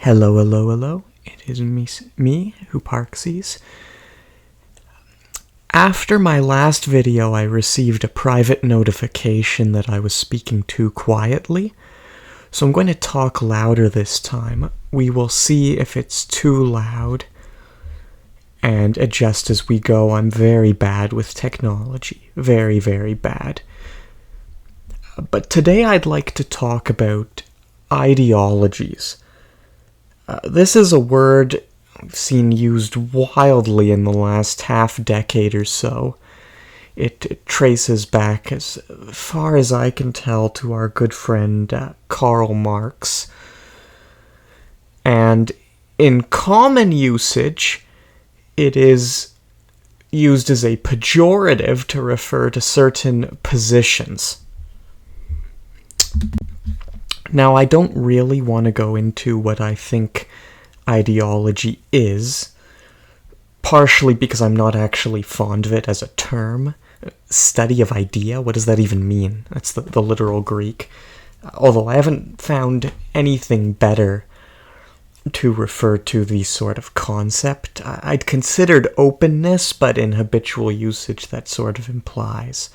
Hello, hello, hello. It is me, Huparxes. After my last video, I received a private notification that I was speaking too quietly, so I'm going to talk louder this time. We will see if it's too loud and adjust as we go. I'm very bad with technology. Very, very bad. But today I'd like to talk about ideologies. This is a word I've seen used wildly in the last half-decade or so. It traces back as far as I can tell to our good friend Karl Marx. And in common usage, it is used as a pejorative to refer to certain positions. Now, I don't really want to go into what I think ideology is, partially because I'm not actually fond of it as a term. Study of idea, what does that even mean? That's the literal Greek. Although I haven't found anything better to refer to the sort of concept. I'd considered openness, but in habitual usage that sort of implies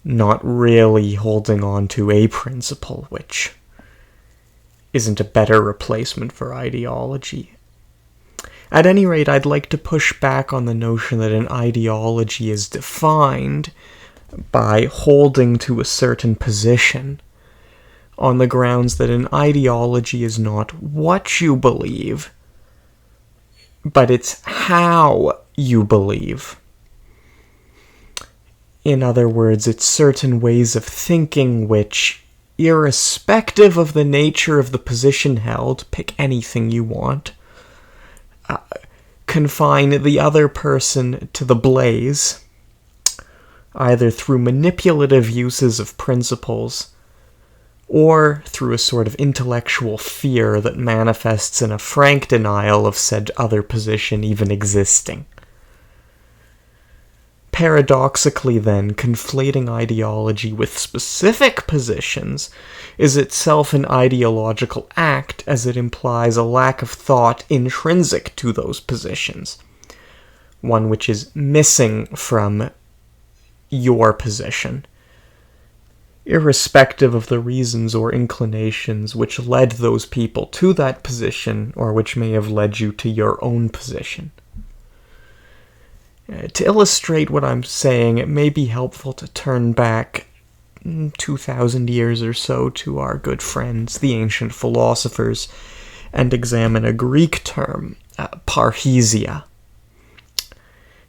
not really holding on to a principle, which isn't a better replacement for ideology. At any rate, I'd like to push back on the notion that an ideology is defined by holding to a certain position, on the grounds that an ideology is not what you believe, but it's how you believe. In other words, it's certain ways of thinking which, irrespective of the nature of the position held, pick anything you want, confine the other person to the blaze, either through manipulative uses of principles, or through a sort of intellectual fear that manifests in a frank denial of said other position even existing. Paradoxically, then, conflating ideology with specific positions is itself an ideological act, as it implies a lack of thought intrinsic to those positions, one which is missing from your position, irrespective of the reasons or inclinations which led those people to that position, or which may have led you to your own position. To illustrate what I'm saying, it may be helpful to turn back 2,000 years or so to our good friends, the ancient philosophers, and examine a Greek term, parrhesia.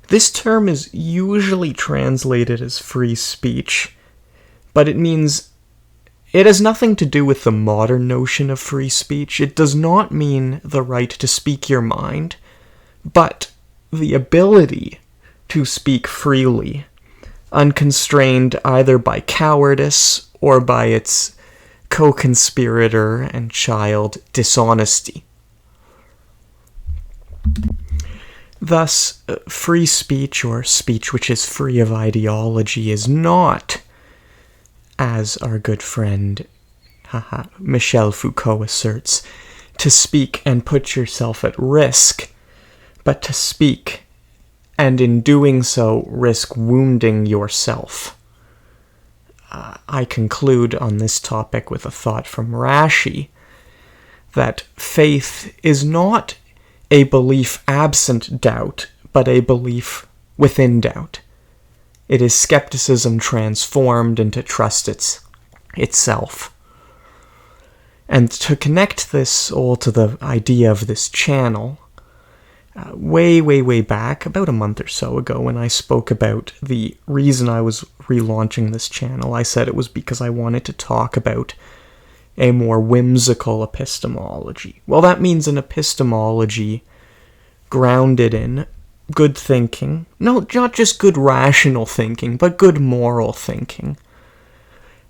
This term is usually translated as free speech, but it has nothing to do with the modern notion of free speech. It does not mean the right to speak your mind, but the ability to speak freely, unconstrained either by cowardice or by its co-conspirator and child dishonesty. Thus, free speech, or speech which is free of ideology, is not, as our good friend Michel Foucault asserts, to speak and put yourself at risk, but to speak and in doing so risk wounding yourself. I conclude on this topic with a thought from Rashi, that faith is not a belief absent doubt, but a belief within doubt. It is skepticism transformed into trust itself. And to connect this all to the idea of this channel, way back, about a month or so ago, when I spoke about the reason I was relaunching this channel, I said it was because I wanted to talk about a more whimsical epistemology. Well, that means an epistemology grounded in good thinking. No, not just good rational thinking, but good moral thinking.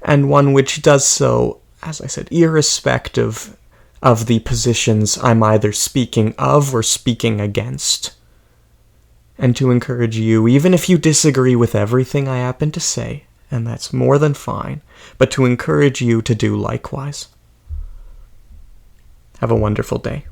And one which does so, as I said, irrespective of the positions I'm either speaking of or speaking against. And to encourage you, even if you disagree with everything I happen to say, and that's more than fine, but to encourage you to do likewise. Have a wonderful day.